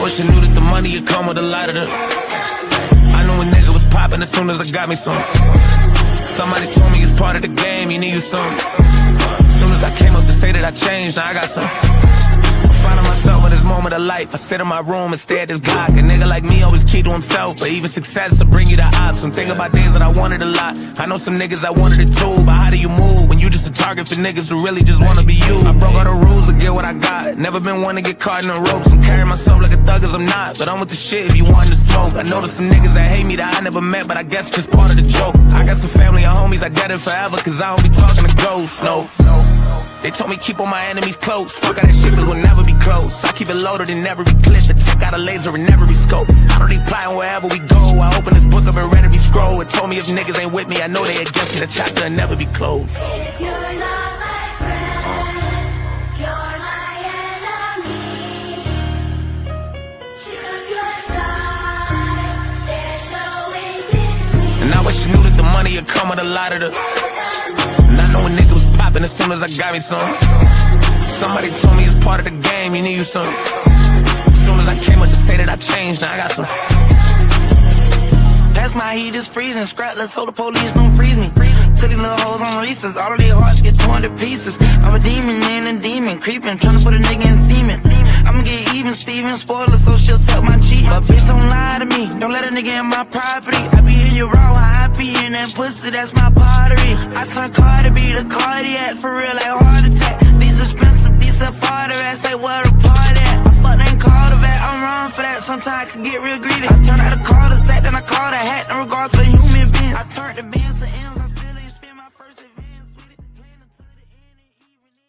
wish I knew that the money would come with a lot of them. I knew a nigga was popping as soon as I got me some. Somebody told me it's part of the game, you need some. As soon as I came up to say that I changed, now I got some. Finding myself in this moment of life. I sit in my room and stare at this Glock. A nigga like me always keep to himself, but even success will bring you the odds. I'm thinking about days that I wanted a lot. I know some niggas that wanted it too, but how do you move when you just a target for niggas who really just wanna be you? I broke all the rules to get what I got. Never been one to get caught in the ropes. I'm carrying myself like a thug as I'm not, but I'm with the shit if you want to smoke. I know there's some niggas that hate me that I never met, but I guess just part of the joke. I got some family and homies I dead in forever, cause I don't be talking to ghosts, no. They told me keep all my enemies close. Fuck all that shit, cause we'll never be close. I keep it loaded in every clip, and check out a laser in every scope. I don't need plotting wherever we go. I open this book up and read every scroll. It told me if niggas ain't with me, I know they against me. The chapter will never be closed. You're not my friend, you're my enemy. Choose your side, there's no in between. And I wish you knew that the money would come with a lot of the. And I know a nigga was popping as soon as I got me some. Somebody told me it's part of the game, you need you some. As soon as I came up to say that I changed, now I got some. That's my heat is freezing. Scrap, let's hope the police don't freeze me. Till these little hoes on releases, all of their hearts get torn to pieces. I'm a demon and a demon, creeping, trying to put a nigga in semen. I'ma get even, Steven, spoiler, so she'll suck my cheek. But bitch, don't lie to me, don't let a nigga in my property. I be in your raw, I be in that pussy, that's my pottery. I turn car to be the cardiac, for real, like heart attack. These expensive, these are farther, ass like where the party at. I fuck ain't called a vet, I'm wrong for that, sometimes I can get real greedy. I turn out the call to set, then I call the hat, no regard for human beings. I turn the bands to M's, I still ain't spend my first advance with it. Playing until the end and even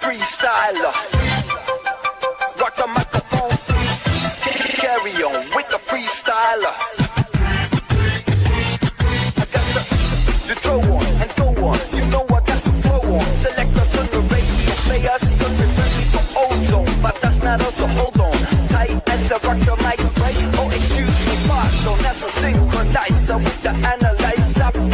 Freestyler, rock the microphone, carry on with the freestyler. I got the throw on and go on, you know I got the flow on. Select us on the radio, play us something friendly from ozone, but that's not us, so hold on. Tight as a rock the mic, right? Oh, excuse me, pardon, that's a synchronizer with the analyzer.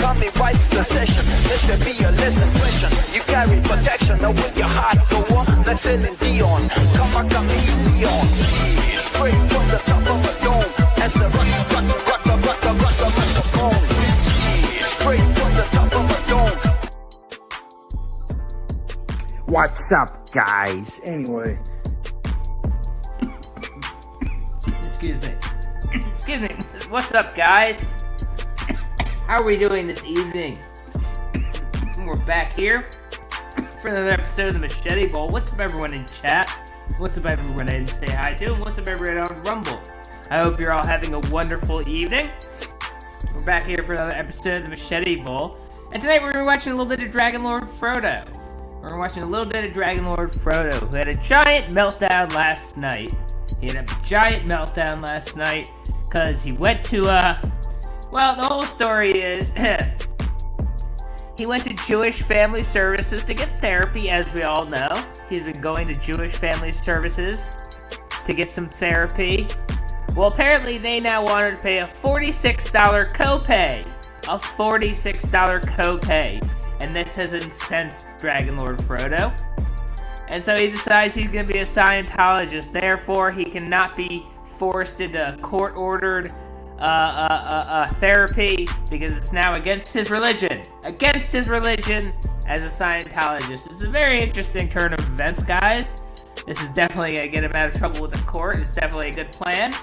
Coming wipes the session, listen be a lesson question. You carry protection, now with your heart go on, like Celine Dion. Come a chameleon, straight from the top of a dome. As the rock the microphone, straight from the top of a dome. What's up, guys? Anyway. Excuse me. What's up, guys? How are we doing this evening? We're back here for another episode of the Machete Bowl. What's up, everyone in chat? What's up, everyone I didn't say hi to? What's up, everyone on Rumble? I hope you're all having a wonderful evening. We're back here for another episode of the Machete Bowl. And tonight we're going to be watching a little bit of DragonLordFrodo. We're watching a little bit of DragonLordFrodo, who had a giant meltdown last night. He had a giant meltdown last night because he went to, well, the whole story is, he went to Jewish Family Services to get therapy, as we all know. He's been going to Jewish Family Services to get some therapy. Well, apparently they now wanted to pay a $46 copay. A $46 copay. And this has incensed DragonLordFrodo. And so he decides he's going to be a Scientologist. Therefore, he cannot be forced into court-ordered therapy because it's now against his religion. Against his religion as a Scientologist. It's a very interesting turn of events, guys. This is definitely going to get him out of trouble with the court. It's definitely a good plan.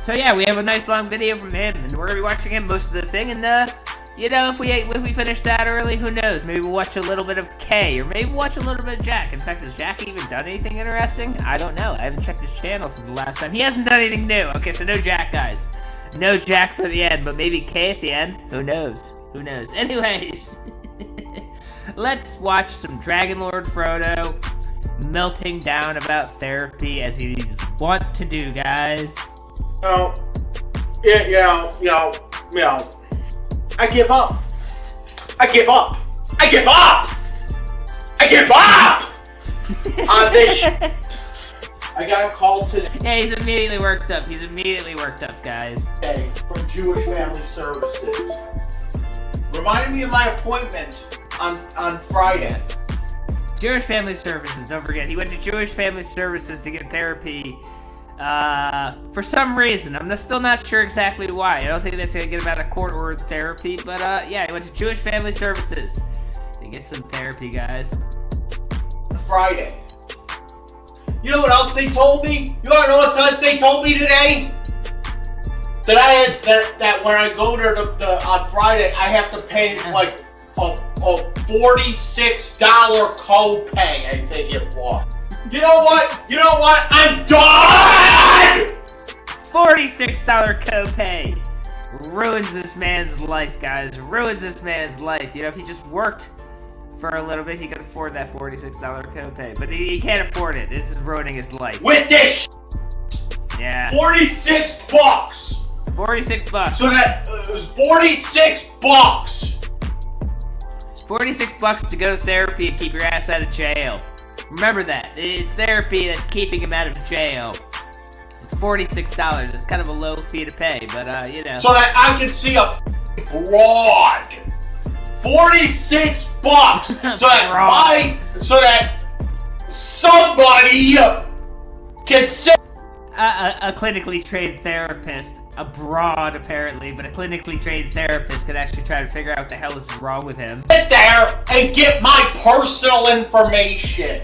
So yeah, we have a nice long video from him, and we're going to be watching him most of the thing, and you know, if we finish that early, who knows? Maybe we'll watch a little bit of Kay, or maybe watch a little bit of Jack. In fact, has Jack even done anything interesting? I don't know. I haven't checked his channel since the last time. He hasn't done anything new. Okay, so no Jack, guys. No Jack for the end, but maybe Kay at the end. Who knows? Who knows? Anyways, let's watch some DragonLordFrodo melting down about therapy as he wants to do, guys. I give up. I give up. I give up. I give up on this shit. I got a call today. Yeah, he's immediately worked up. He's immediately worked up, guys. From Jewish Family Services. Reminded me of my appointment on Friday. Jewish Family Services, don't forget. He went to Jewish Family Services to get therapy for some reason. I'm still not sure exactly why. I don't think that's going to get him out of court-ordered therapy, but yeah, he went to Jewish Family Services to get some therapy, guys. Friday. You know what else they told me? You want to know what else they told me today? That I had that when I go there on Friday, I have to pay like a $46 copay. I think it was. You know what? I'm done. $46 copay ruins this man's life, guys. Ruins this man's life. You know, if he just worked for a little bit, he could afford that $46 copay, but he can't afford it. This is ruining his life. With this. Yeah. $46. $46. So that was $46. $46 to go to therapy and keep your ass out of jail. Remember that. It's therapy that's keeping him out of jail. It's $46. It's kind of a low fee to pay, but you know. So that I can see a broad. $46. So that somebody can say. A clinically trained therapist, abroad apparently, but a clinically trained therapist could actually try to figure out what the hell is wrong with him. Sit there and get my personal information.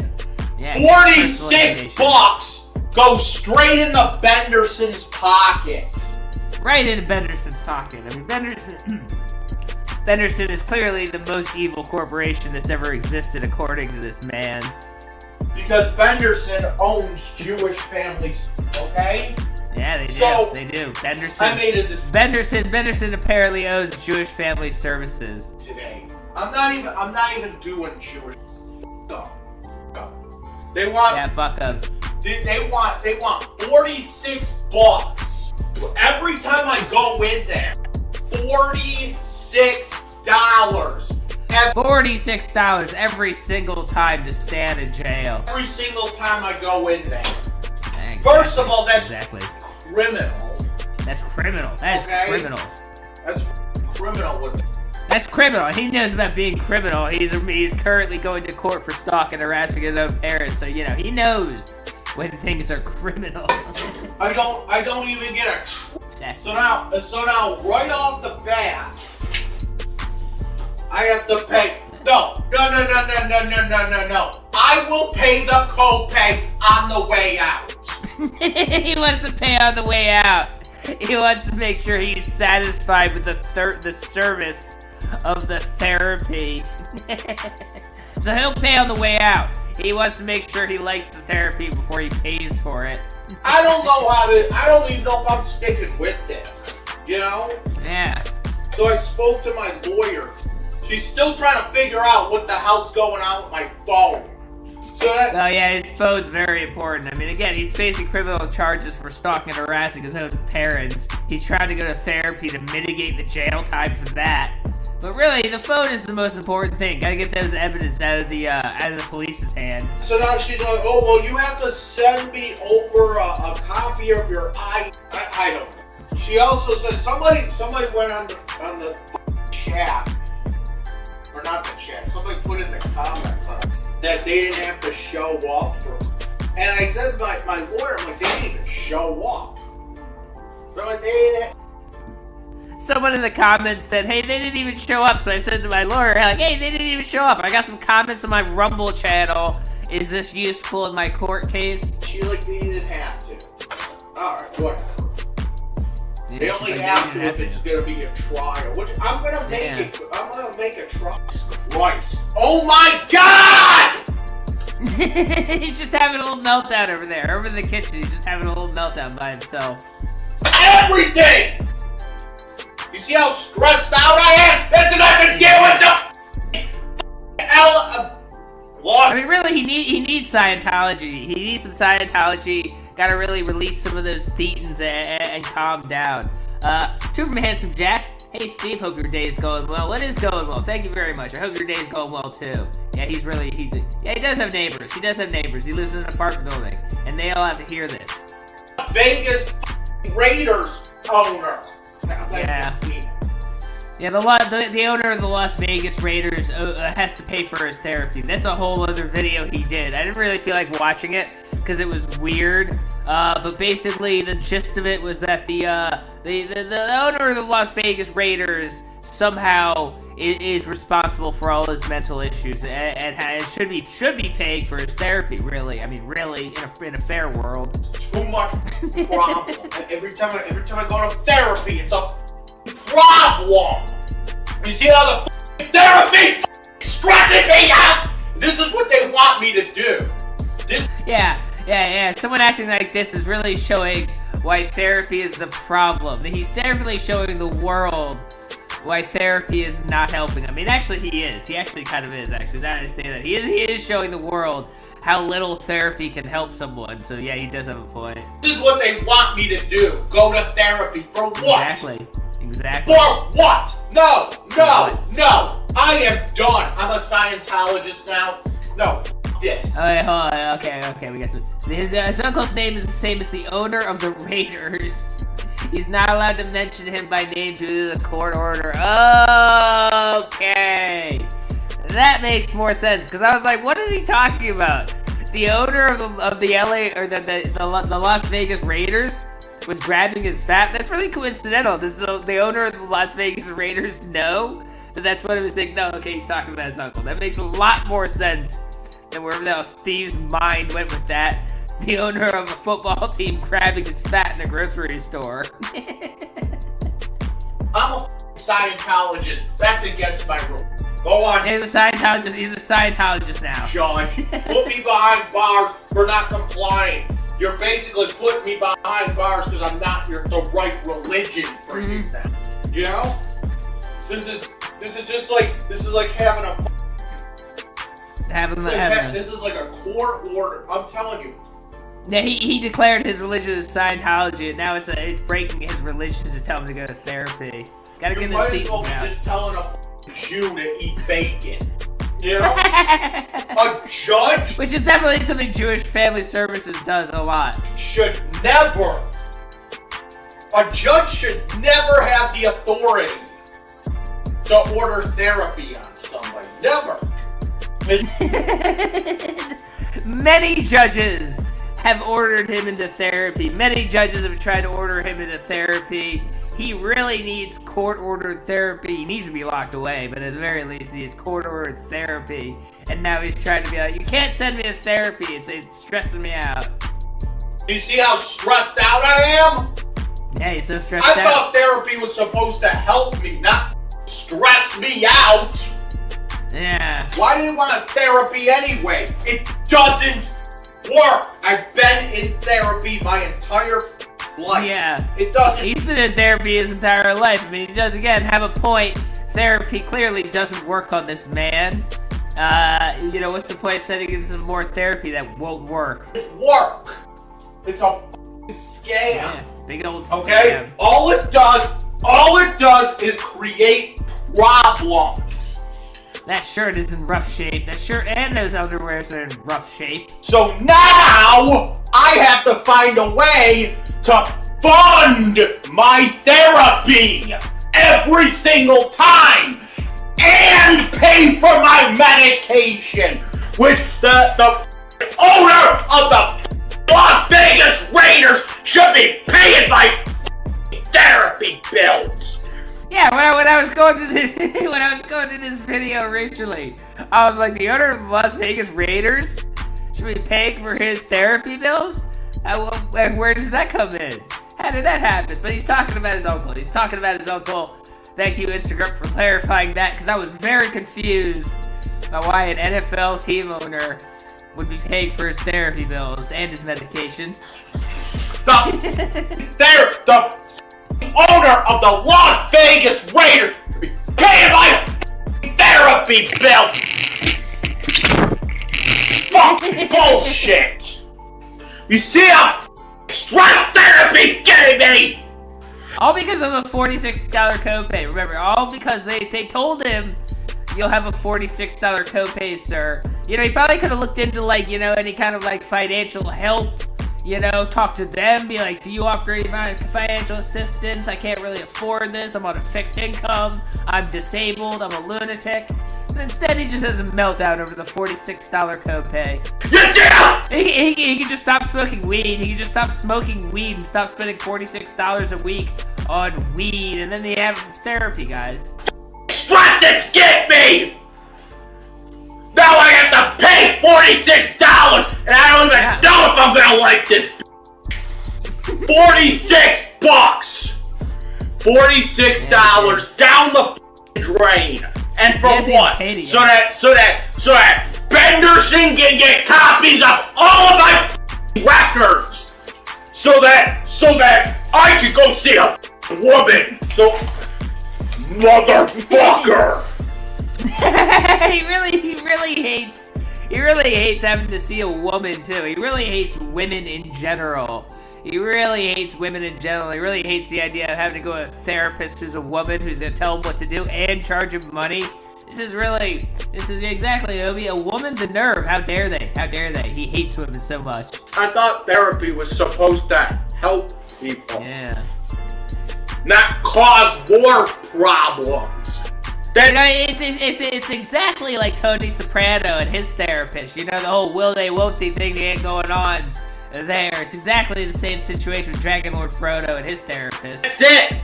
Yeah, $46 goes straight in the Benderson's pocket. Right into Benderson's pocket. I mean, Benderson is clearly the most evil corporation that's ever existed, according to this man. Because Benderson owns Jewish families, okay? Yeah, they do. So, they do. I made a decision Benderson apparently owns Jewish Family Services. today. I'm not even doing Jewish stuff. They want. Yeah, fuck up. They want $46 every time I go in there. $46. $46 every single time to stand in jail. Every single time I go in there. Exactly. First of all, that's exactly criminal. That's criminal. That's Okay? criminal. That's criminal with it. That's criminal. He knows about being criminal. He's currently going to court for stalking and harassing his own parents. So you know he knows when things are criminal. I don't even get a. Exactly. So now, right off the bat, I have to pay. No. I will pay the copay on the way out. He wants to pay on the way out. He wants to make sure he's satisfied with the service of the therapy. So he'll pay on the way out. He wants to make sure he likes the therapy before he pays for it. I don't even know if I'm sticking with this. You know? Yeah. So I spoke to my lawyer. She's still trying to figure out what the hell's going on with my phone. So that. Oh yeah, his phone's very important. I mean, again, he's facing criminal charges for stalking and harassing his own parents. He's trying to go to therapy to mitigate the jail time for that. But really, the phone is the most important thing. Gotta get those evidence out of the police's hands. So now she's like, oh, well, you have to send me over a copy of your I don't know. She also said somebody went on the chat, or not the chat, somebody put in the comments that they didn't have to show up for. And I said to my lawyer, I'm like, they didn't even show up. They're like, they didn't have. Someone in the comments said, hey, they didn't even show up. So I said to my lawyer, like, hey, they didn't even show up. I got some comments on my Rumble channel. Is this useful in my court case? She like, they didn't have to. Alright, whatever. They only have to if it's gonna be a trial, which I'm gonna make it. I'm gonna make a trial. Christ! Oh my God! He's just having a little meltdown over there, over in the kitchen. He's just having a little meltdown by himself. Everything. You see how stressed out I am? That's what I've been dealing with the I mean, really, he needs Scientology. He needs some Scientology. Gotta really release some of those thetans and calm down. Two from Handsome Jack. Hey Steve, hope your day is going well. It is going well. Thank you very much. I hope your day is going well too. Yeah, he does have neighbors. He does have neighbors. He lives in an apartment building, and they all have to hear this. Vegas Raiders owner. Yeah. Yeah, the owner of the Las Vegas Raiders has to pay for his therapy. That's a whole other video he did. I didn't really feel like watching it because it was weird. But basically, the gist of it was that the owner of the Las Vegas Raiders somehow is responsible for all his mental issues and should be paying for his therapy. Really, I mean, really, in a fair world. Too much problem. every time I go to therapy, it's a problem. You see how the therapy stresses me out? This is what they want me to do. Yeah. Someone acting like this is really showing why therapy is the problem. He's definitely showing the world why therapy is not helping him. I mean, actually, he is. He actually kind of is. Actually, now that I say that, he is showing the world how little therapy can help someone. So yeah, he does have a point. This is what they want me to do. Go to therapy for what? Exactly. For what? No. I am done. I'm a Scientologist now. No, this. Alright, hold on. Okay, we got some. His uncle's name is the same as the owner of the Raiders. He's not allowed to mention him by name due to the court order. Okay. That makes more sense, because I was like, what is he talking about? The owner of the LA, or the Las Vegas Raiders was grabbing his fat? That's really coincidental. Does the owner of the Las Vegas Raiders know that that's what he was thinking? No, okay, he's talking about his uncle. That makes a lot more sense than wherever the hell Steve's mind went with that. The owner of a football team grabbing his fat in a grocery store. I'm a Scientologist. That's against my rule. Go on. He's a Scientologist. He's a Scientologist now. Judge, put me behind bars for not complying. You're basically putting me behind bars because I'm not the right religion for you then. You know? This is like having a this is like a court order. I'm telling you. Yeah, he declared his religion as Scientology, and now it's breaking his religion to tell him to go to therapy. Gotta get his feet well out. Just telling a Jew to eat bacon. You know? A judge? Which is definitely something Jewish Family Services does a lot. A judge should never have the authority to order therapy on somebody. Never. Many judges have ordered him into therapy. Many judges have tried to order him into therapy. He really needs court-ordered therapy. He needs to be locked away, but at the very least, he needs court-ordered therapy. And now he's trying to be like, you can't send me to therapy. It's stressing me out. Do you see how stressed out I am? Yeah, he's so stressed I out. thought therapy was supposed to help me, not stress me out. Yeah. Why do you want therapy anyway? It doesn't work. I've been in therapy my entire life. Yeah. It doesn't. He's been in therapy his entire life. I mean, he does, again, have a point. Therapy clearly doesn't work on this man. You know, what's the point of sending him some more therapy that won't work? Work. It's a scam. Yeah, it's a big old scam. Okay? All it does is create problems. That shirt is in rough shape. That shirt and those underwears are in rough shape. So now I have to find a way to fund my therapy every single time and pay for my medication, which the owner of the Las Vegas Raiders should be paying my therapy bills. Yeah, when I was going through this video originally, I was like, the owner of the Las Vegas Raiders should be paying for his therapy bills? Where does that come in? How did that happen? But he's talking about his uncle. Thank you, Instagram, for clarifying that, because I was very confused by why an NFL team owner would be paying for his therapy bills and his medication. The owner of the Las Vegas Raiders should be paying my therapy bill. Fucking bullshit. You see how stress therapy's getting me? All because of a $46 copay. Remember, all because they told him you'll have a $46 copay, sir. You know, he probably could have looked into, like, you know, any kind of, like, financial help, You know, talk to them, be like, do you offer any financial assistance? I can't really afford this. I'm on a fixed income. I'm disabled. I'm a lunatic. But instead, he just has a meltdown over the $46 copay. Yeah! He can just stop smoking weed. He can just stop smoking weed and stop spending $46 a week on weed. And then they have therapy, guys. Stress it's get me! Now I have to pay $46 and I don't even know if I'm gonna like this. $46! $46 down the drain. And for what? So that Benderson can get copies of all of my records. So that I could go see a woman. So motherfucker. He really hates having to see a woman too. He really hates women in general. He really hates the idea of having to go to a therapist who's a woman who's gonna tell him what to do and charge him money. This is exactly, it'll be a woman, the nerve. How dare they? He hates women so much. I thought therapy was supposed to help people. Yeah. Not cause more problems. You know, it's exactly like Tony Soprano and his therapist. You know, the whole will they, won't they thing going on there. It's exactly the same situation with DragonLordFrodo and his therapist. That's it.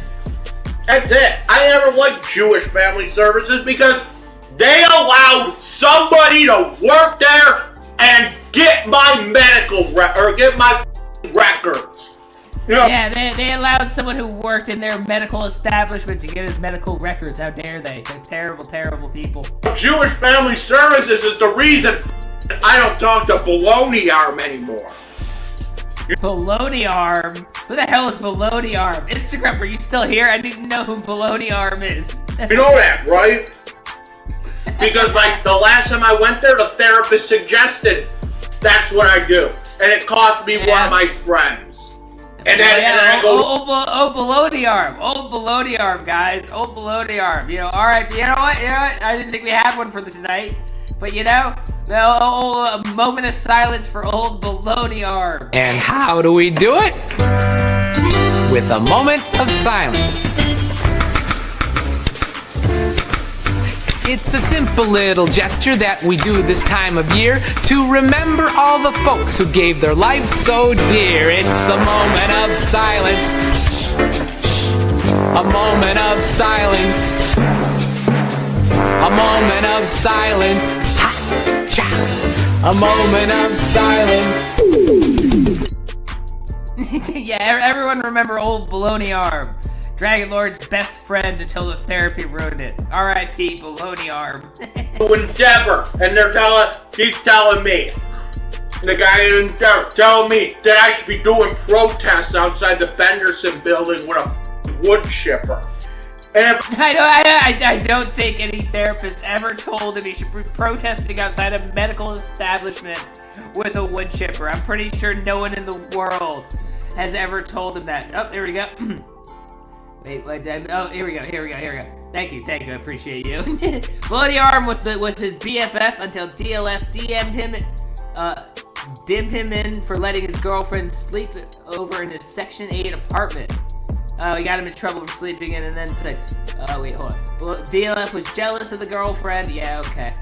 I never liked Jewish family services because they allowed somebody to work there and get my get my records. You know? Yeah, they allowed someone who worked in their medical establishment to get his medical records. How dare they? They're terrible, terrible people. Jewish family services is the reason I don't talk to Baloney Arm anymore. Baloney Arm? Who the hell is Baloney Arm? Instagram, are you still here? I didn't know who Baloney Arm is. You know that, right? Because like the last time I went there, the therapist suggested that's what I do. And it cost me one of my friends. And then I go... Baloney Arm. Old Baloney Arm, guys. Old Baloney Arm. You know, alright, you know what? I didn't think we had one for tonight. But you know, a moment of silence for old Baloney Arm. And how do we do it? With a moment of silence. It's a simple little gesture that we do this time of year to remember all the folks who gave their lives so dear. It's the moment of silence. Shh, shh. A moment of silence. A moment of silence. Ha! Cha! A moment of silence. Yeah, everyone remember old Baloney Arm. Dragonlord's best friend until the therapy ruined it. R.I.P. Baloney Arm. Endeavor, and he's telling me, the guy in Endeavor, telling me that I should be doing protests outside the Benderson building with a wood chipper. And I don't think any therapist ever told him he should be protesting outside a medical establishment with a wood chipper. I'm pretty sure no one in the world has ever told him that. Oh, there we go. Wait, oh, here we go. Thank you, I appreciate you. Bloody Arm was his BFF until DLF dimmed him in for letting his girlfriend sleep over in his Section 8 apartment. He got him in trouble for sleeping in, and then said, wait, hold on. DLF was jealous of the girlfriend. Yeah, okay.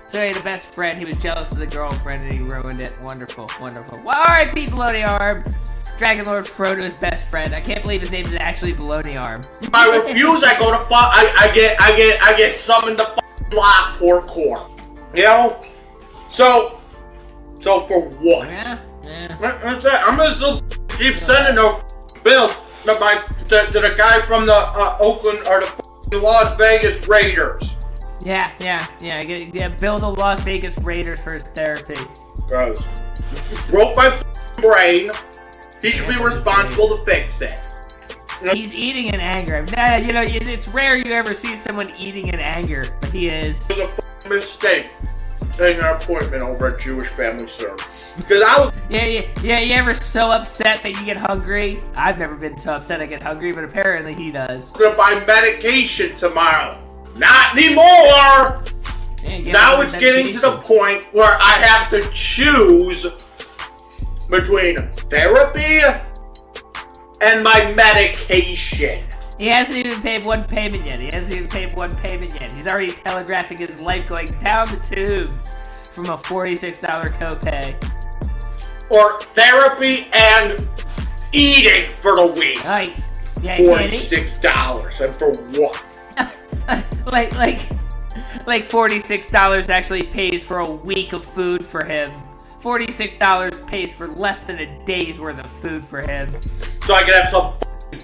So he had a best friend, he was jealous of the girlfriend, and he ruined it. Wonderful. Well, alright, Baloney Arm. DragonLordFrodo's best friend. I can't believe his name is actually Baloney Arm. I refuse. I go to I get summoned to Lockport Court. You know. So for what? Yeah. That's it. I'm gonna still keep sending those bills to the guy from the Oakland or the Las Vegas Raiders. Yeah. Bill the Las Vegas Raiders for his therapy. Guys, broke my brain. He should be responsible to fix it. He's eating in anger. You know, it's rare you ever see someone eating in anger, but he is. It was a mistake taking an appointment over at Jewish Family Service. Because I was... Yeah, you ever so upset that you get hungry? I've never been so upset I get hungry, but apparently he does. I'm gonna buy medication tomorrow. Not anymore! Yeah, now it's getting to the point where I have to choose between therapy and my medication. He hasn't even paid one payment yet. He's already telegraphing his life going down the tubes from a $46 copay. Or therapy and eating for the week. Yeah, $46. And for what? like $46 actually pays for a week of food for him. $46 pays for less than a day's worth of food for him. So I can have some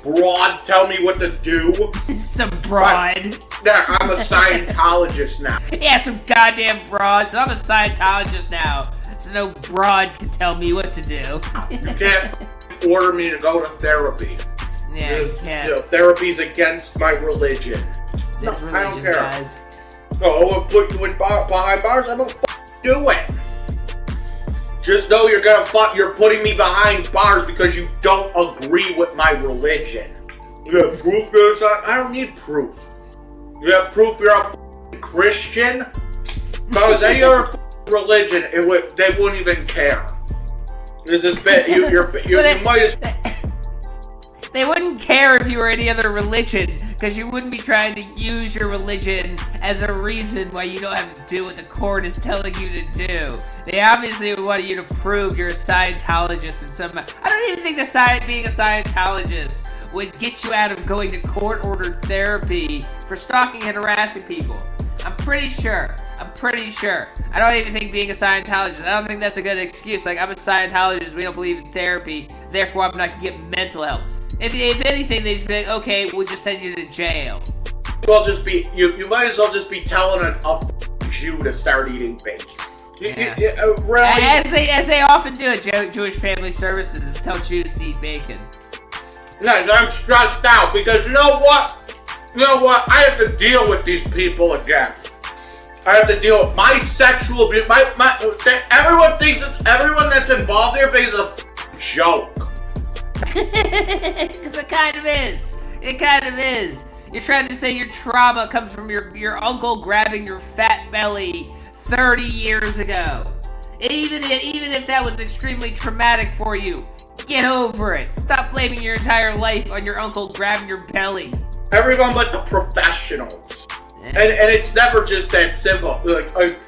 broad tell me what to do? Some broad. Yeah, I'm a Scientologist now. Yeah, some goddamn broad. So I'm a Scientologist now. So no broad can tell me what to do. You can't order me to go to therapy. Yeah, you can't. You know, therapy's against my religion. It's religion, I don't care. guys. Oh, I will put you behind bars. I'm gonna do it. Just know you're putting me behind bars because you don't agree with my religion. You have proof you're I don't need proof. You have proof you're a Christian? Because any other religion, they wouldn't even care. This is bit. You might as. They wouldn't care if you were any other religion, because you wouldn't be trying to use your religion as a reason why you don't have to do what the court is telling you to do. They obviously want you to prove you're a Scientologist in some. I don't even think being a Scientologist would get you out of going to court-ordered therapy for stalking and harassing people. I'm pretty sure. I don't even think being a Scientologist, I don't think that's a good excuse. Like, I'm a Scientologist, we don't believe in therapy, therefore I'm not gonna get mental help. If anything, they'd just be like, okay, we'll just send you to jail. Well, you might as well just be telling a Jew to start eating bacon. Yeah. Really? As they often do at Jewish Family Services, is tell Jews to eat bacon. Guys, I'm stressed out because you know what? I have to deal with these people again. I have to deal with my sexual abuse. Everyone that's involved here thinks it's a joke. Because it kind of is. You're trying to say your trauma comes from your uncle grabbing your fat belly 30 years ago. Even if that was extremely traumatic for you, get over it. Stop blaming your entire life on your uncle grabbing your belly. Everyone but the professionals. And it's never just that simple. They'll be like,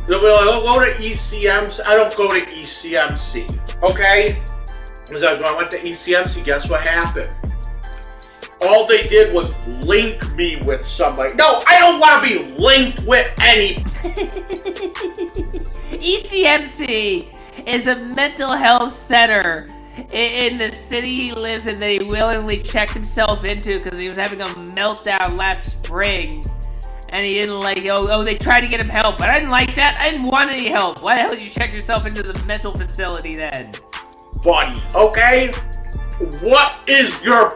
oh, go to ECMC. I don't go to ECMC. Okay? Because when I went to ECMC, guess what happened? All they did was link me with somebody. No, I don't want to be linked with any. ECMC is a mental health center in the city he lives in that he willingly checked himself into because he was having a meltdown last spring. And he didn't like, they tried to get him help. But I didn't like that. I didn't want any help. Why the hell did you check yourself into the mental facility then? Buddy, okay? What is the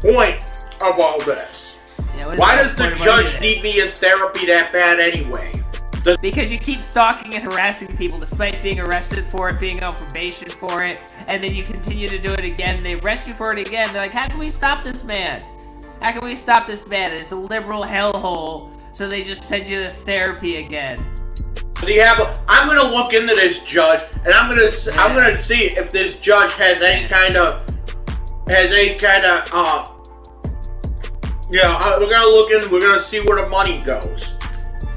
point of all this? Yeah, why does the judge need me in therapy that bad anyway? Because you keep stalking and harassing people despite being arrested for it, being on probation for it, and then you continue to do it again, and they arrest you for it again. They're like, how can we stop this man? And it's a liberal hellhole, so they just send you to therapy again. I'm gonna look into this judge, and I'm gonna see if this judge has any kind of, we're gonna look in, we're gonna see where the money goes.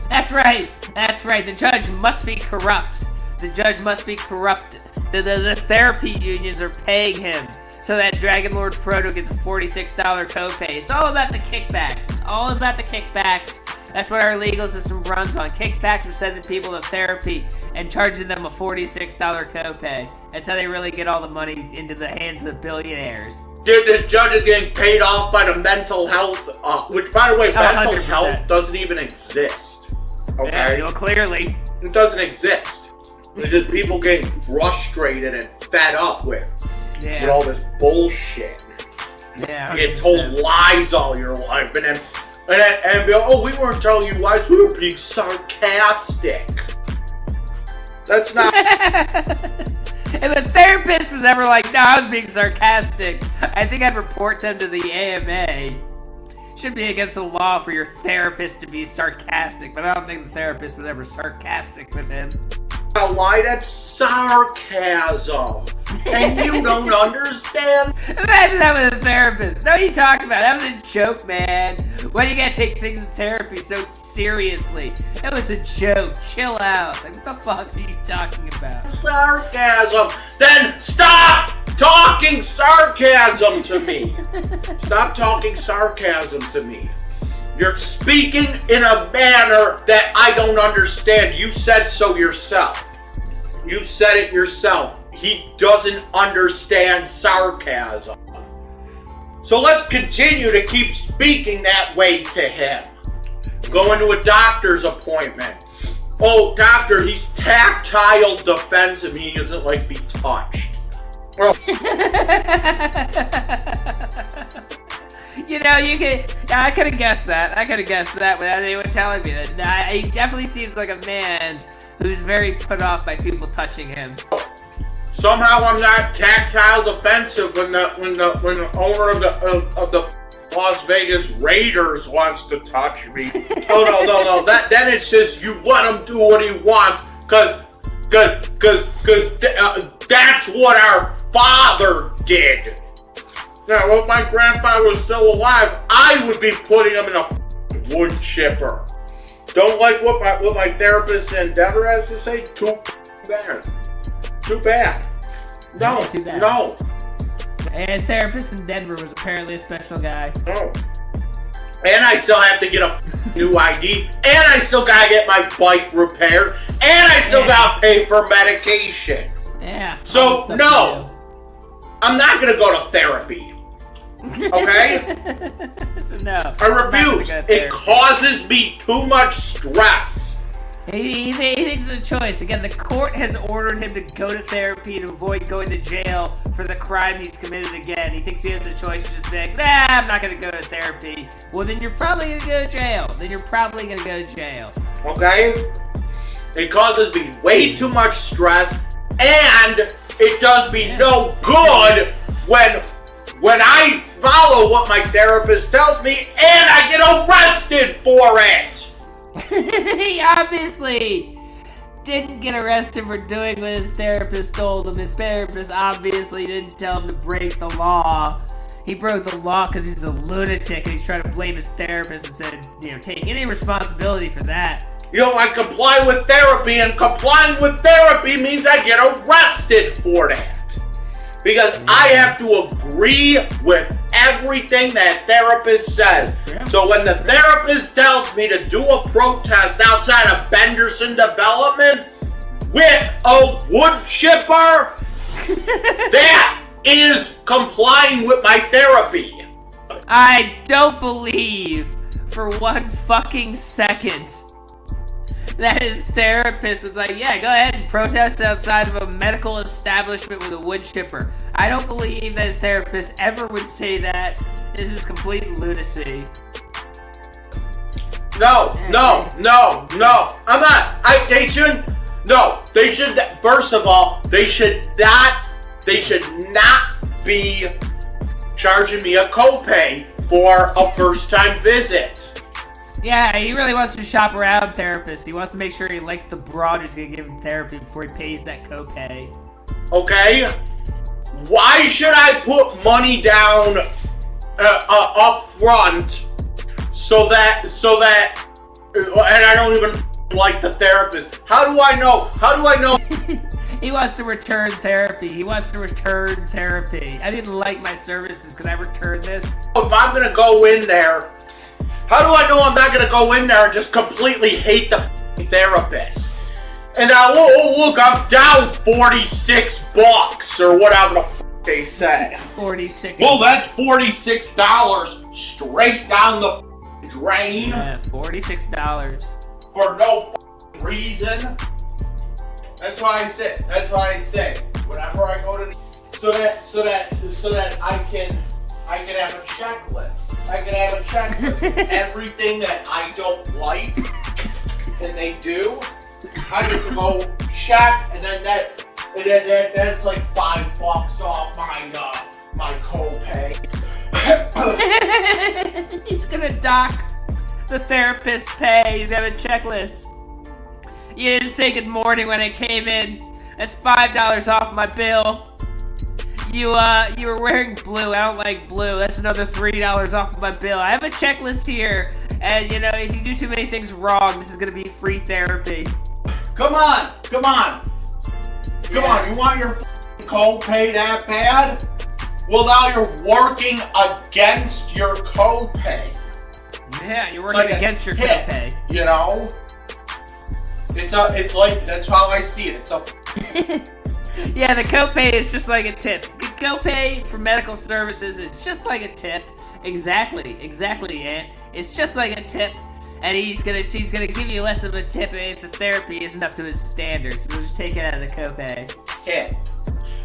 That's right. The judge must be corrupt. The therapy unions are paying him so that DragonLordFrodo gets a $46 copay. It's all about the kickbacks. That's what our legal system runs on. Kickbacks for sending people to therapy and charging them a $46 copay. That's how they really get all the money into the hands of the billionaires. Dude, this judge is getting paid off by the mental health, which, by the way, mental 100%. health doesn't even exist. Okay? Yeah, clearly. It doesn't exist. It's just people getting frustrated and fed up with all this bullshit. Yeah. You get told lies all your life, and be like, oh, we weren't telling you lies, we were being sarcastic. That's not. If a therapist was ever like, no, I was being sarcastic, I think I'd report them to the AMA. Should be against the law for your therapist to be sarcastic, but I don't think the therapist was ever sarcastic with him. lie. That's sarcasm. And you don't understand? Imagine that with a therapist. No, you talk about it. That was a joke, man. Why do you gotta take things in therapy so seriously? That was a joke. Chill out. Like, what the fuck are you talking about? Sarcasm. Then stop talking sarcasm to me. Stop talking sarcasm to me. You're speaking in a manner that I don't understand. You said so yourself. You said it yourself. He doesn't understand sarcasm. So let's continue to keep speaking that way to him. Going to a doctor's appointment. Oh, doctor, he's tactile defensive. He doesn't like be touched. Oh. You know, I could have guessed that. Without anyone telling me that. Nah, he definitely seems like a man who's very put off by people touching him. Somehow I'm not tactile defensive when the owner of the Las Vegas Raiders wants to touch me. Oh no. Then it's just you let him do what he wants, cause that's what our father did. Now, if my grandfather was still alive, I would be putting him in a wood chipper. Don't like what my therapist in Denver has to say? Too bad. Too bad. No. Too bad. No. And his therapist in Denver was apparently a special guy. No. And I still have to get a new ID. And I still gotta get my bike repaired. And I still gotta pay for medication. Yeah. So, no. I'm not gonna go to therapy. Okay? So no. I refuse. It causes me too much stress. He thinks it's a choice. Again, the court has ordered him to go to therapy to avoid going to jail for the crime he's committed again. He thinks he has a choice to just be like, nah, I'm not going to go to therapy. Well, then you're probably going to go to jail. Okay? It causes me way too much stress, and it does me no good when I follow what my therapist tells me and I get arrested for it. He obviously didn't get arrested for doing what his therapist told him. His therapist obviously didn't tell him to break the law. He broke the law because he's a lunatic and he's trying to blame his therapist instead of, taking any responsibility for that. I comply with therapy, and complying with therapy means I get arrested for that. Because I have to agree with everything that therapist says. So when the therapist tells me to do a protest outside of Benderson Development with a wood chipper, that is complying with my therapy. I don't believe for one fucking second that his therapist was like, yeah, go ahead and protest outside of a medical establishment with a wood chipper. I don't believe that his therapist ever would say that. This is complete lunacy. No. I'm not. They shouldn't. No, they should. First of all, they should not be charging me a copay for a first-time visit. Yeah, he really wants to shop around therapist. He wants to make sure he likes the broad who's going to give him therapy before he pays that copay. Okay? Why should I put money down up front so that and I don't even like the therapist? How do I know? He wants to return therapy. I didn't like my services. Can I return this? If I'm going to go in there, how do I know I'm not going to go in there and just completely hate the therapist? And now, look, I'm down $46 or whatever the they say. 46. Well, that's $46 straight down the drain. Yeah, $46. For no reason. That's why I say, whenever I go to the, so that I can have a checklist. Everything that I don't like and they do, I get to go check, and then that's like $5 off my copay. He's gonna dock the therapist pay. He's got a checklist. You didn't say good morning when I came in. That's $5 off my bill. You were wearing blue. I don't like blue. That's another $3 off my bill. I have a checklist here, and you know, if you do too many things wrong, this is gonna be free therapy. Come on. You want your copay that bad? Well, now you're working against your copay. Yeah, you're It's working like against your tip, copay. You know? It's like, that's how I see it. It's a Yeah, the copay is just like a tip. The copay for medical services is just like a tip. Exactly, Aunt. It's just like a tip, and he's gonna give you less of a tip if the therapy isn't up to his standards. We'll just take it out of the copay. tip.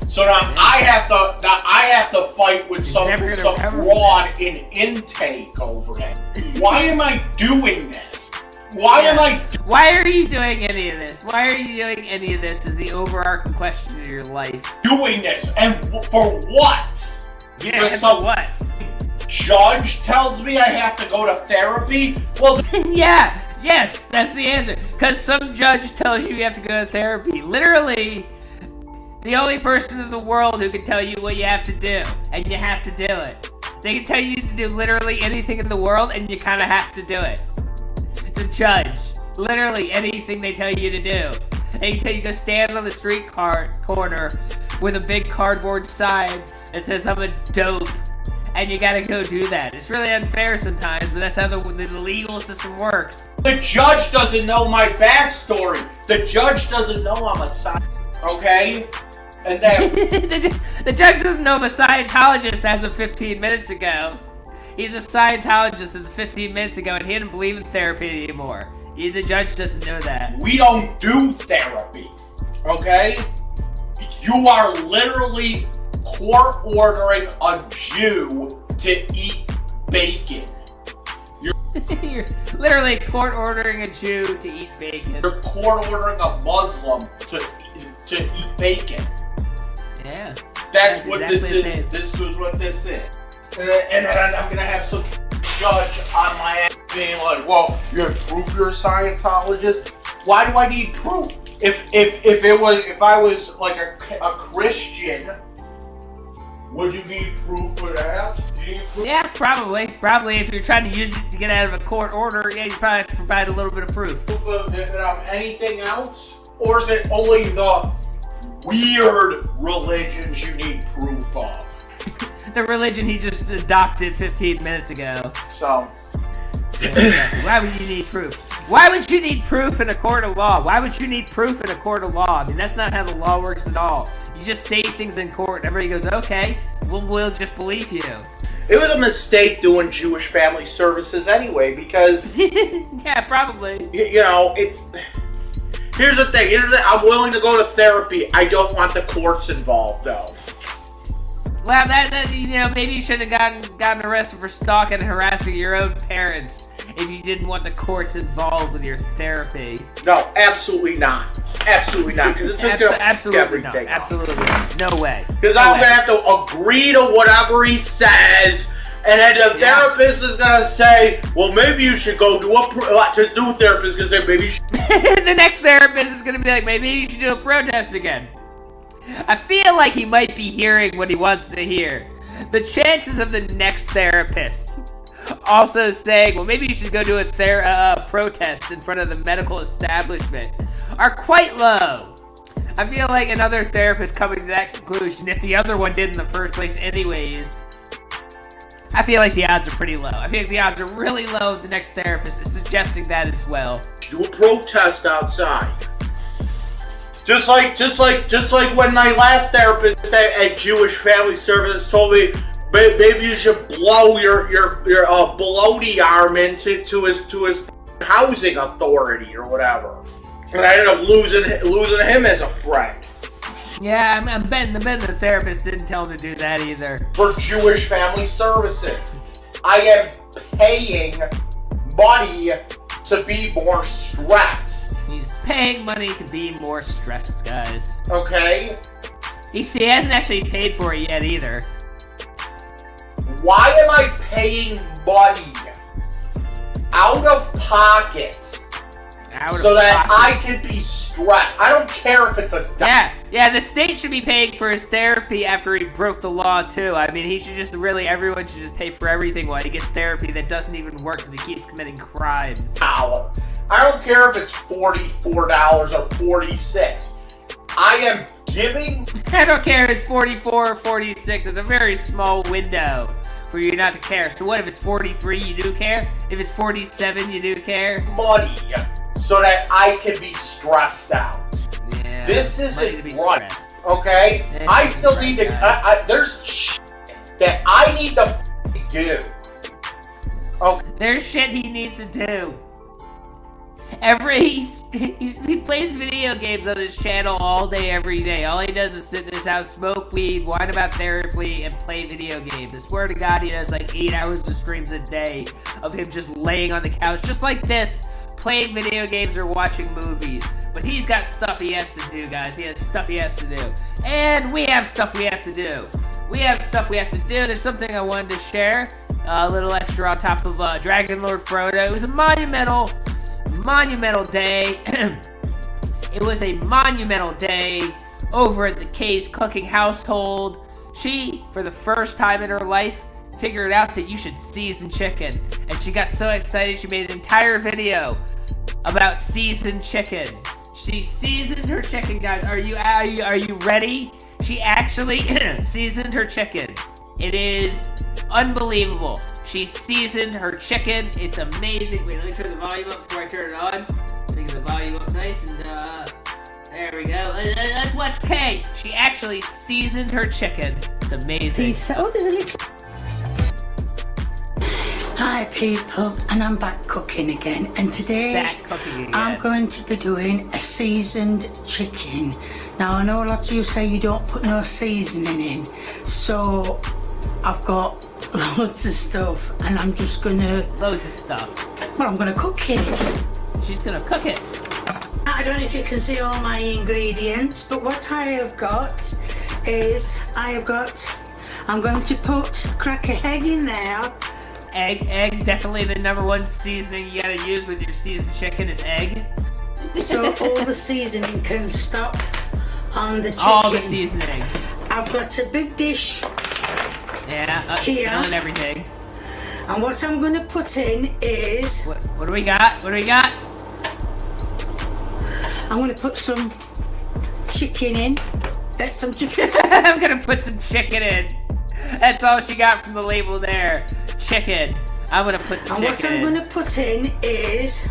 So now I have to fight with some fraud in intake over it. Why am I doing this? Why are you doing any of this? Why are you doing any of this is the overarching question of your life. doing this? And for what? Yeah, Because and some for what? judge tells me I have to go to therapy? Well, Yes, that's the answer. Because some judge tells you have to go to therapy. Literally, the only person in the world who can tell you what you have to do, and you have to do it. They can tell you to do literally anything in the world, and you kind of have to do it. It's a judge. Literally anything they tell you to do. They tell you to go stand on the street corner with a big cardboard sign that says I'm a dope, and you gotta go do that. It's really unfair sometimes, but that's how the legal system works. the judge doesn't know my backstory. The judge doesn't know I'm a okay? And then The judge doesn't know I'm a Scientologist as of 15 minutes ago. He's a Scientologist as of 15 minutes ago, and he didn't believe in therapy anymore. The judge doesn't know that. we don't do therapy, okay? You are literally court ordering a Jew to eat bacon. You're literally court ordering a Jew to eat bacon. You're court ordering a Muslim to eat bacon. Yeah. That's what exactly this the is. same. This is what this is. And then I'm gonna have some judge on my ass being like, "Well, you have proof you're a Scientologist? Why do I need proof? If I was like a Christian, would you need proof for that? Do you need proof? Yeah, probably. Probably if you're trying to use it to get out of a court order, yeah, you probably have to provide a little bit of proof. Anything else? Or is it only the weird religions you need proof of? The religion he just adopted 15 minutes ago. So, Why would you need proof? Why would you need proof in a court of law? Why would you need proof in a court of law? I mean, that's not how the law works at all. You just say things in court and everybody goes, okay, we'll just believe you. it was a mistake doing Jewish family services anyway, because, Yeah, probably. you know, here's the thing, I'm willing to go to therapy. I don't want the courts involved, though. Well, that you know, maybe you should have gotten arrested for stalking and harassing your own parents if you didn't want the courts involved with your therapy. No, absolutely not. Absolutely not, because it's just going to absolutely everything not. Absolutely not. No way. Because I'm going to have to agree to whatever he says, and then the therapist is going to say, well, maybe you should go do a therapist is going to say, maybe you should. The next therapist is going to be like, maybe you should do a protest again. I feel like he might be hearing what he wants to hear. The chances of the next therapist also saying, well, maybe you should go do a protest in front of the medical establishment are quite low. I feel like another therapist coming to that conclusion, if the other one did in the first place anyways, I feel like the odds are pretty low. I feel like the odds are really low the next therapist is suggesting that as well. Do a protest outside. Just like when my last therapist at Jewish Family Services told me, maybe you should blow your bloaty arm into his housing authority or whatever. And I ended up losing him as a friend. Yeah, I'm betting the therapist didn't tell him to do that either. For Jewish Family Services, I am paying money to be more stressed. He's paying money to be more stressed, guys. Okay? He hasn't actually paid for it yet either. Why am I paying money out of pocket so that I can be stressed. I don't care if it's a Yeah, the state should be paying for his therapy after he broke the law, too. I mean, he should just everyone should just pay for everything while he gets therapy that doesn't even work because he keeps committing crimes. $1. I don't care if it's $44 or $46. I am giving... I don't care if it's 44 or 46. It's a very small window for you not to care. So what if it's 43, you do care? If it's 47, you do care? Money so that I can be stressed out. Yeah, this isn't right, okay? I still need to... there's shit that I need to do. Okay. There's shit he needs to do. He plays video games on his channel all day, every day. All he does is sit in his house, smoke weed, whine about therapy, and play video games. I swear to God, he does like 8 hours of streams a day of him just laying on the couch, just like this, playing video games or watching movies. But he's got stuff he has to do, guys. He has stuff he has to do. And we have stuff we have to do. There's something I wanted to share. A little extra on top of DragonLordFrodo. It was a monumental day. It was a monumental day over at the Kay's Cooking household. She, for the first time in her life, figured out that you should season chicken. And she got so excited she made an entire video about seasoned chicken. She seasoned her chicken, guys. Are you ready? She actually seasoned her chicken. It is unbelievable. She seasoned her chicken. It's amazing. Wait, let me turn the volume up before I turn it on. Let me get the volume up nice and there we go. Let's watch Kay. She actually seasoned her chicken. It's amazing. Oh, there's a little... Hi people, and I'm back cooking again. And today I'm going to be doing a seasoned chicken. Now I know a lot of you say you don't put no seasoning in, so I've got loads of stuff, and I'm just gonna... Loads of stuff. Well, I'm gonna cook it. She's gonna cook it. I don't know if you can see all my ingredients, but what I have got is I'm going to crack an egg in there. Egg, definitely the #1 seasoning you gotta use with your seasoned chicken is egg. So all the seasoning can stop on the chicken. All the seasoning. I've got a big dish. Yeah, here. And everything. And what I'm going to put in is... What do we got? I'm going to put some chicken in. Some chicken. I'm going to put some chicken in. That's all she got from the label there. Chicken. I'm going to put some chicken in. And what I'm going to put in is...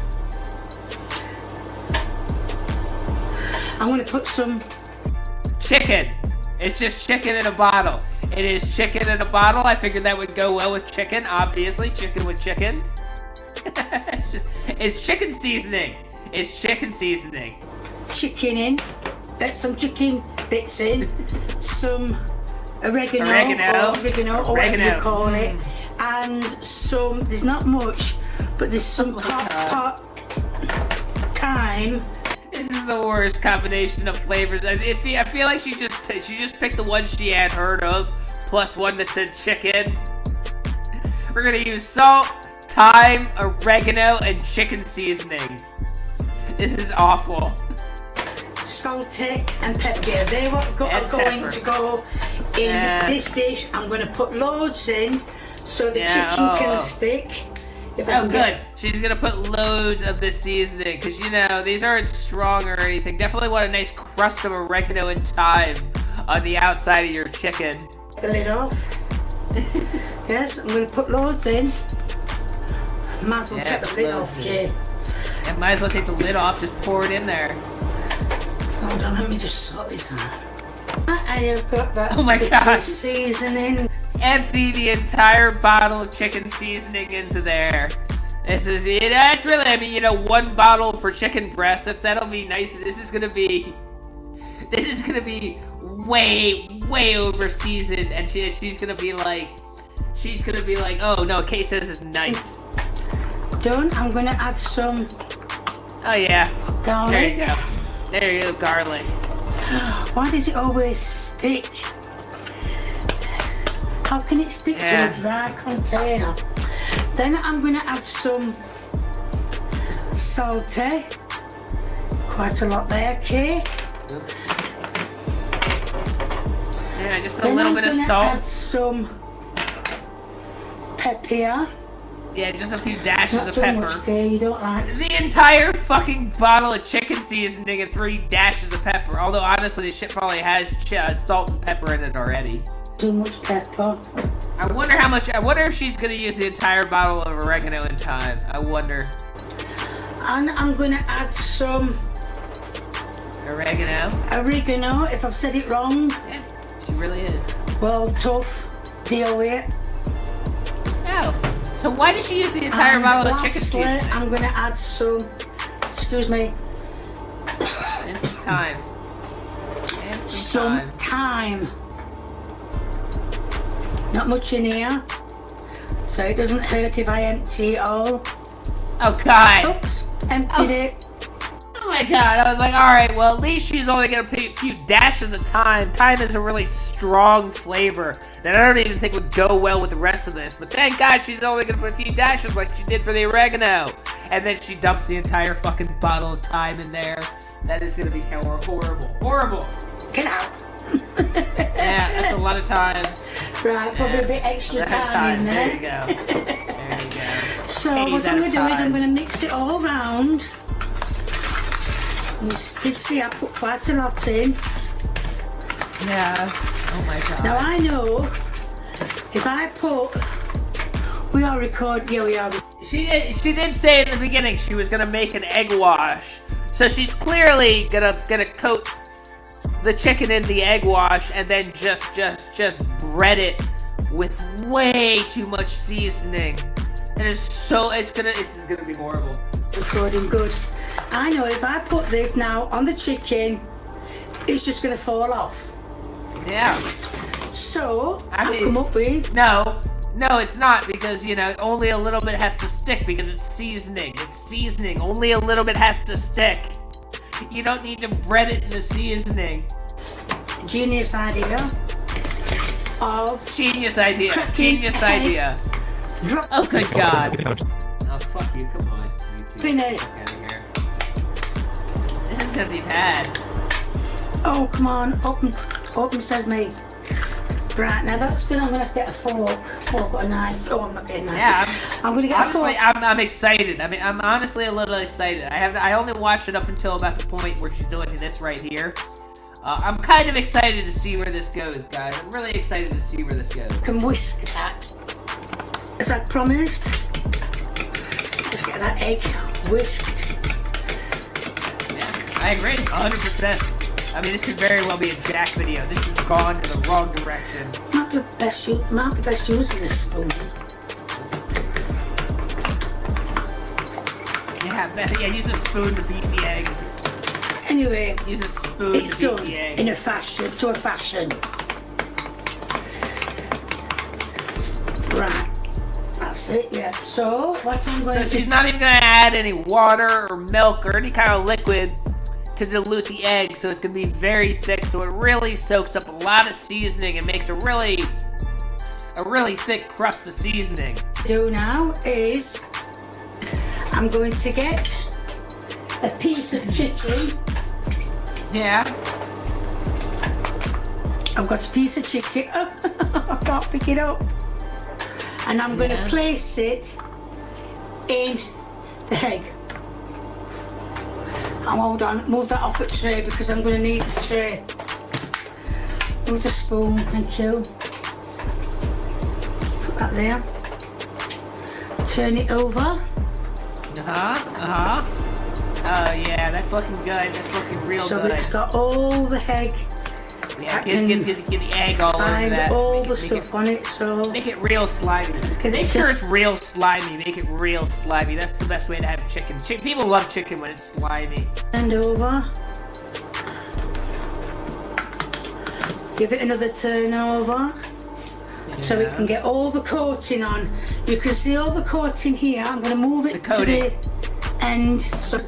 I'm going to put some... Chicken. It's just chicken in a bottle. It is chicken in a bottle. I figured that would go well with chicken, obviously. Chicken with chicken. It's chicken seasoning. Chicken in. Some chicken bits in. Some oregano or whatever you call it. And some, there's not much, but there's some pot thyme. This is the worst combination of flavors. I feel like she just picked the one she had heard of, plus one that said chicken. We're gonna use salt, thyme, oregano, and chicken seasoning. This is awful. Salty and pepper. They are going to go in this dish. I'm going to put loads in so the chicken can stick. Good. She's gonna put loads of this seasoning because these aren't strong or anything. Definitely want a nice crust of oregano and thyme on the outside of your chicken. The lid off. Yes, I'm gonna put loads in. Might as well take the lid off, Kay. Yeah, might as well take the lid off. Just pour it in there. Hold on, let me just sort this out. I have got that. Oh my gosh. Seasoning. Empty the entire bottle of chicken seasoning into there. This is it. That's really, 1 bottle per chicken breast. That'll be nice. This is gonna be way over seasoned, and she's gonna be like, oh no, Kay says it's nice. Done. I'm gonna add some. Oh yeah. Garlic. There you go, garlic. Why does it always stick? How can it stick to a dry container? Then I'm going to add some salty. quite a lot there, okay? Yeah, just a Then little I'm bit of gonna salt. add some pepper here. Yeah, just a few dashes Not of too pepper. much, okay? You don't like. The entire fucking bottle of chicken seasoning and 3 dashes of pepper. Although honestly, this shit probably has salt and pepper in it already. Too much pepper. I wonder how much. I wonder if she's gonna use the entire bottle of oregano in time. I wonder. And I'm gonna add some Oregano. oregano. If I've said it wrong, Yeah, she really is. well, tough. Deal with it. Oh, so why did she use the entire And bottle of chicken lastly, seasoning? I'm gonna add some. Excuse me. It's time. It's Some time. thyme. Not much in here, so it doesn't hurt if I empty it all. Oh God. Oops, emptied it. Oh my God. I was like, all right. Well, at least she's only gonna put a few dashes of thyme. Thyme is a really strong flavor that I don't even think would go well with the rest of this. But thank God she's only gonna put a few dashes like she did for the oregano. And then she dumps the entire fucking bottle of thyme in there. That is gonna be horrible. Horrible. Get out. Yeah, that's a lot of time. Right, probably a bit extra That's time in There there. you go. There you go. So Pennies what at I'm a going to do is time. I'm going to mix it all round. You did see I put quite a lot in. Yeah. Oh my God. Now I know if I put, we are recording. Yeah, we are. She did say in the beginning she was gonna make an egg wash. So she's clearly gonna coat the chicken in the egg wash and then just bread it with way too much seasoning. It is so this is gonna be horrible. Recording good. I know if I put this now on the chicken, it's just going to fall off. Yeah. So I mean, I've come up with. No, it's not, because only a little bit has to stick because it's seasoning. It's seasoning. Only a little bit has to stick. You don't need to bread it in the seasoning. Genius idea of Genius idea. cracking Genius egg. idea. Drop Oh, good God. Oh, fuck you. Come on. in it. Get out of here. This is gonna be bad. Oh, come on. Open sesame. Right, now that's good. I'm going to get a fork. Oh, I've got a knife. Oh, I'm not getting a knife. Yeah, I'm going to get a honestly, fork. I'm excited. I mean, I'm honestly a little excited. I only watched it up until about the point where she's doing this right here. I'm kind of excited to see where this goes, guys. I'm really excited to see where this goes. Can whisk that. As I promised. Let's get that egg whisked. Yeah, I agree, 100%. I mean, this could very well be a Jack video. This has gone in the wrong direction. Might be best using this spoon. Yeah, use a spoon to beat the eggs. Anyway, Use a spoon it's to beat done the eggs. in a fashion, to a fashion. Right, that's it, yeah. So, what I'm going So to she's not even going to add any water or milk or any kind of liquid to dilute the egg, so it's going to be very thick, so it really soaks up a lot of seasoning and makes a really thick crust of seasoning. do now is I'm going to get a piece of chicken. Yeah. I've got a piece of chicken. I can't pick it up. And I'm going to place it in the egg. Hold on, move that off the tray because I'm going to need the tray. Move the spoon, thank you. Put that there. Turn it over. Oh yeah, that's looking good. That's looking real So good. it's got all the egg. Yeah, get the egg all over Find that. all Make the it- make stuff on it, so Make it real slimy. get Make it- sure it's real slimy. Make it real slimy. That's the best way to have chicken. People love chicken when it's slimy. and over. Give it another turn over. So it can get all the coating on. You can see all the coating here. I'm going to move it The to coating. the end. So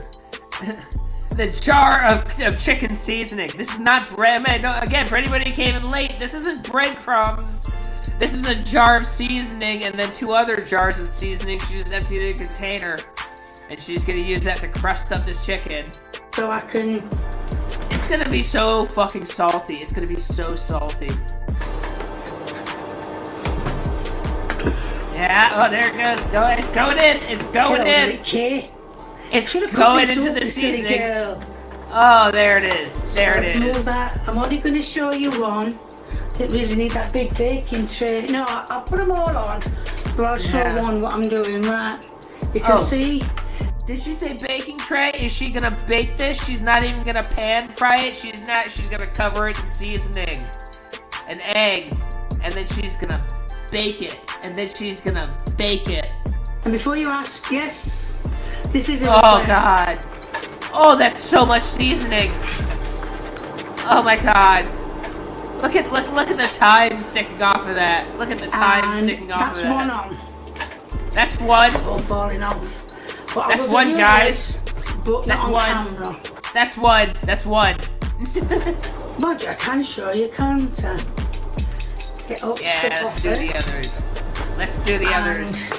The jar of chicken seasoning. This is not bread. Again, for anybody who came in late, this isn't breadcrumbs. This is a jar of seasoning and then 2 other jars of seasoning. She just emptied a container. And she's going to use that to crust up this chicken. so I can. It's gonna be so fucking salty. It's gonna be so salty. Yeah, oh, there it goes. It's going in. It's going in. It's going into the seasoning. Oh, there it is. There it is. I'm only going to show you one. Didn't really need that big baking tray. No, I'll put them all on. But I'll show one what I'm doing, right? You can see. Did she say baking tray? Is she gonna bake this? She's not even gonna pan fry it. She's not. She's gonna cover it in seasoning, an egg, and then she's gonna bake it, and then she's gonna bake it. And before you ask, yes, this is a request. God. Oh, that's so much seasoning. Oh my God. Look at the thyme sticking off of that. Look at the thyme sticking off of that. That's one on. That's one. All falling off. But that's one, guys. But that's not one. on camera. That's one. That's one. Roger, I can show you, can't I? Get up, let's do the others. Let's do the others.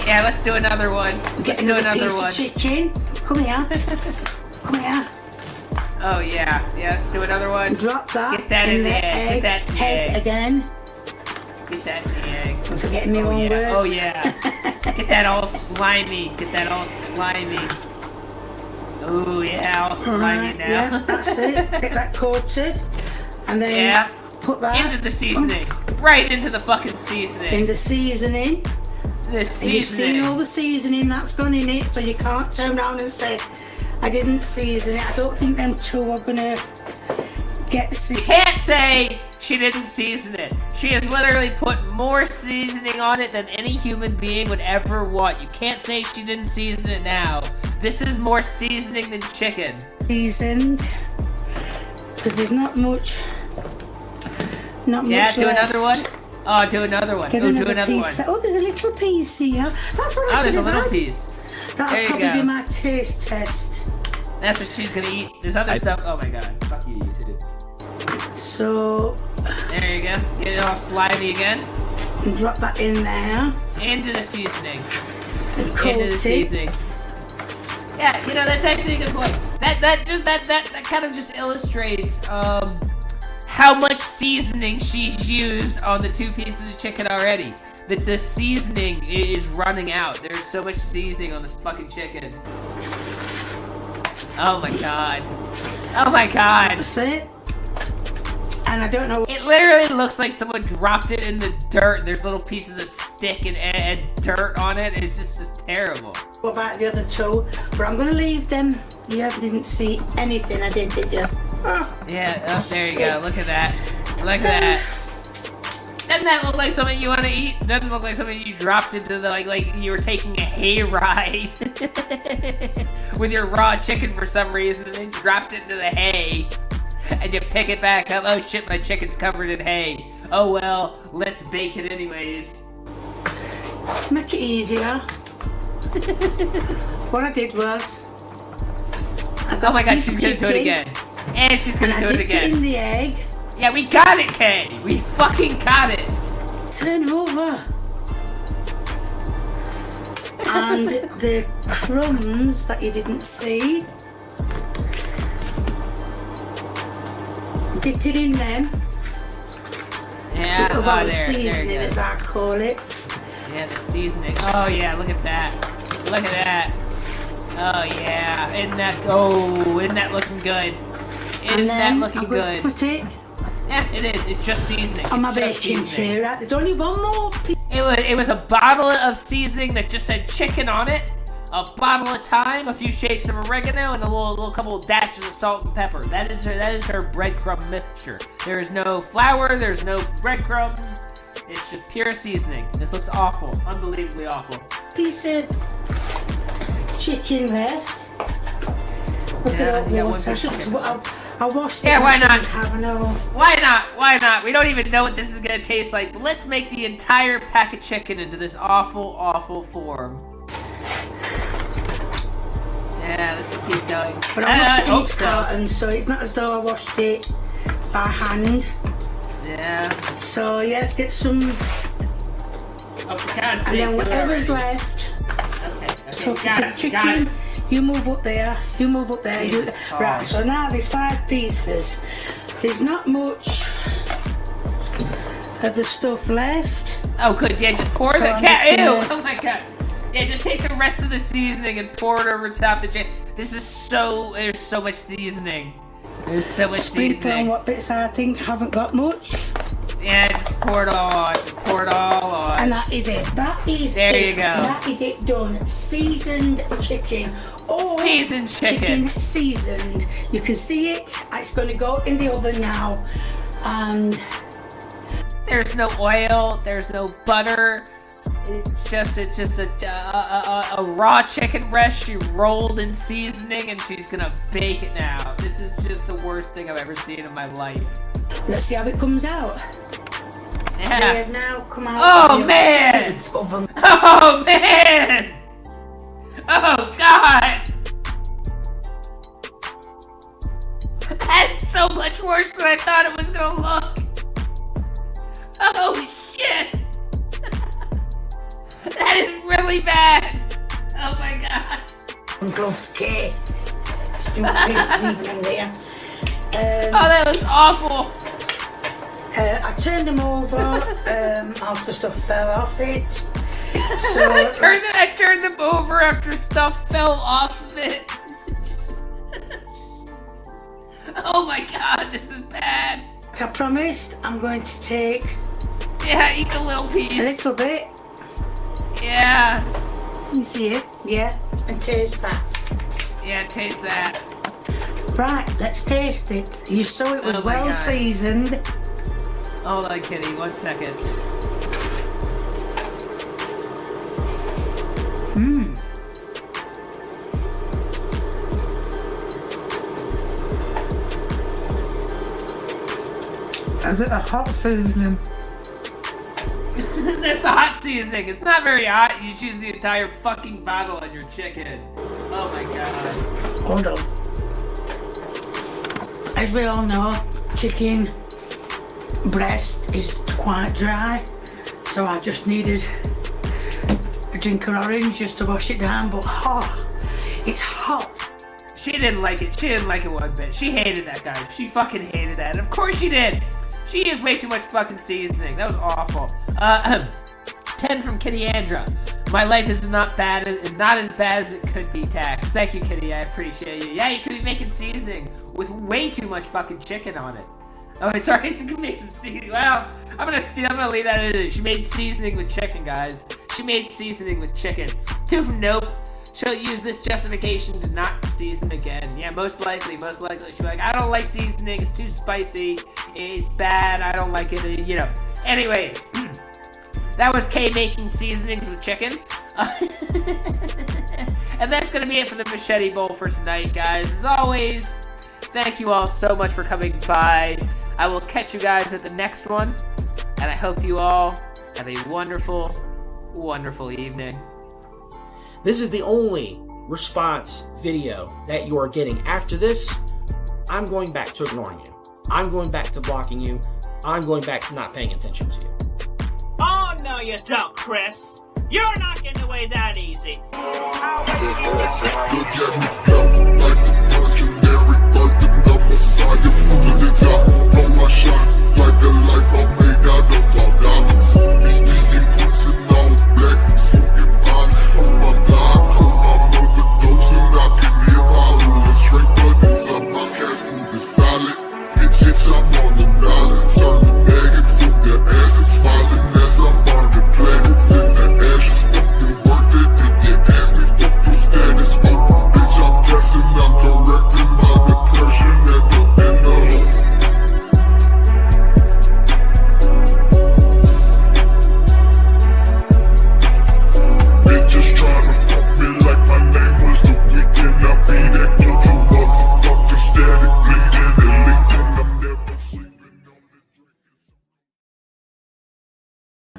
Yeah, let's do another one. Let's do another piece one. Of chicken. Come here. Come here. Oh yeah, let's do another one. Drop that. Get that in the egg. Get that in the egg again. Get that in the egg. I'm forgetting my own words. Oh yeah. Get that all slimy. Get that all slimy. Oh yeah, all slimy now. Yeah, that's it. Get that coated, and then put that into the seasoning. Right into the fucking seasoning. In the seasoning. The seasoning. You've seen all the seasoning that's gone in it, so you can't turn around and say, I didn't season it. I don't think them two are gonna get seasoned. You can't say she didn't season it. She has literally put more seasoning on it than any human being would ever want. You can't say she didn't season it now. This is more seasoning than chicken. Seasoned. Because there's not much. Not much do left. another one. Oh, do another one. Do another one. Oh, there's a little piece here. That's what I there's a little piece. That'll probably be my taste test. That's what she's gonna eat. There's other stuff. Oh my God. Fuck you, YouTube. So. There you go. Get it all slimy again. And drop that in there. Into the seasoning. Into the seasoning. Yeah, you know, that's actually a good point. That kind of just illustrates how much seasoning she's used on the 2 pieces of chicken already. That the seasoning is running out. There's so much seasoning on this fucking chicken. Oh my God. Oh my God. That's it. And I don't know. It literally looks like someone dropped it in the dirt. There's little pieces of stick and dirt on it. It's just terrible. What about the other 2? But I'm gonna leave them. You didn't see anything I did you? Oh. Yeah, there you go. Look at that. Look at that. Doesn't that look like something you want to eat? Doesn't look like something you dropped into the like you were taking a hay ride with your raw chicken for some reason, and then dropped it into the hay, and you pick it back up. Oh shit, my chicken's covered in hay. Oh well, let's bake it anyways. Make it easier. What I did was. Oh my God, she's gonna do it again, and she's gonna do it again. It in the egg. Yeah, we got it, Kay. We fucking got it. Turn over. And the crumbs that you didn't see. Dip it in them. Yeah, about there you seasoning, go. as I call it. Yeah, the seasoning. Oh yeah, look at that. Look at that. Oh yeah, isn't that looking good? Isn't that looking good? Put it. Yeah, it is. It's just seasoning. On my baking tray, right? There's only one more piece. It was a bottle of seasoning that just said chicken on it. A bottle of thyme, a few shakes of oregano, and a little couple of dashes of salt and pepper. That is her breadcrumb mixture. There is no flour. There's no breadcrumbs. It's just pure seasoning. This looks awful. Unbelievably awful. Piece of chicken left. Look Yeah, at yeah, that. I washed it. Yeah, why not? Why not? Why not? We don't even know what this is gonna taste like, but let's make the entire pack of chicken into this awful, awful form. Yeah, let's just keep going. But I washed it in its carton, so it's not as though I washed it by hand. Yeah. So yeah, let's get some. Up the count. And then whatever's left. Tuck it got to it, the got chicken. it. You move up there. You move up there. You, right. So now there's 5 pieces. There's not much of the stuff left. Oh, good. Yeah, just pour So the I'm cat. just Ew! gonna- Oh my god. Yeah, just take the rest of the seasoning and pour it over top the chicken. This is so. There's so much seasoning. There's so much Sprinkle on seasoning. what bits I think haven't got much. Yeah, just pour it all on. Just pour it all on. And that is it. That is There it. you go. That is it done. Seasoned chicken. Or Seasoned chicken. seasoned. You can see it. It's going to go in the oven now. And There's no oil. There's no butter. It's just a raw chicken breast she rolled in seasoning, and she's gonna bake it now. This is just the worst thing I've ever seen in my life. let's see how it comes out. They Yeah. have now come out. Oh of the man! oven. Oh man! Oh god! That's so much worse than I thought it was gonna look. Oh shit! That is really bad. Oh my god. And gloves, Kay. Stupid, leaving them there. Oh, that was awful. I turned them over. After stuff fell off it. So I turned them over after stuff fell off of it. Oh my god, this is bad. like I promised, I'm going to take Yeah, eat the little a piece. little bit. Yeah. You see it? Yeah. And taste that. Yeah, taste that. Right, let's taste it. You saw it was Oh my well God. seasoned. Hold on, Kitty, 1 second. A bit of hot seasoning. That's the hot seasoning. It's not very hot. You just use the entire fucking bottle on your chicken. Oh my god. Hold on. As we all know, chicken breast is quite dry, so I just needed a drink of orange just to wash it down, but it's hot. She didn't like it. She didn't like it one bit. She hated that guy. She fucking hated that. And of course she did. She used way too much fucking seasoning. That was awful. 10 from Kitty Andra. My life is not as bad as it could be. Tax. Thank you, Kitty. I appreciate you. Yeah, you could be making seasoning with way too much fucking chicken on it. Oh, sorry. You can make some seasoning. Well, I'm gonna leave that in. She made seasoning with chicken, guys. She made seasoning with chicken. 2 from Nope. She'll use this justification to not season again. Yeah, most likely. She'll be like, I don't like seasoning. It's too spicy. It's bad. I don't like it. You know. Anyways, that was Kay making seasonings with chicken. And that's going to be it for the Machete Bowl for tonight, guys. As always, thank you all so much for coming by. I will catch you guys at the next one. And I hope you all have a wonderful, wonderful evening. This is the only response video that you are getting. After this, I'm going back to ignoring you. I'm going back to blocking you. I'm going back to not paying attention to you. Oh, no, you don't, Chris. You're not getting away that easy.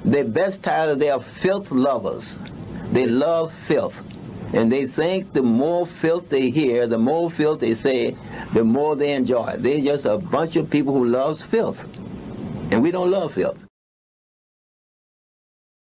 They're best tired of their filth lovers. They love filth. And they think the more filth they hear, the more filth they say, the more they enjoy. They're just a bunch of people who loves filth. And we don't love filth.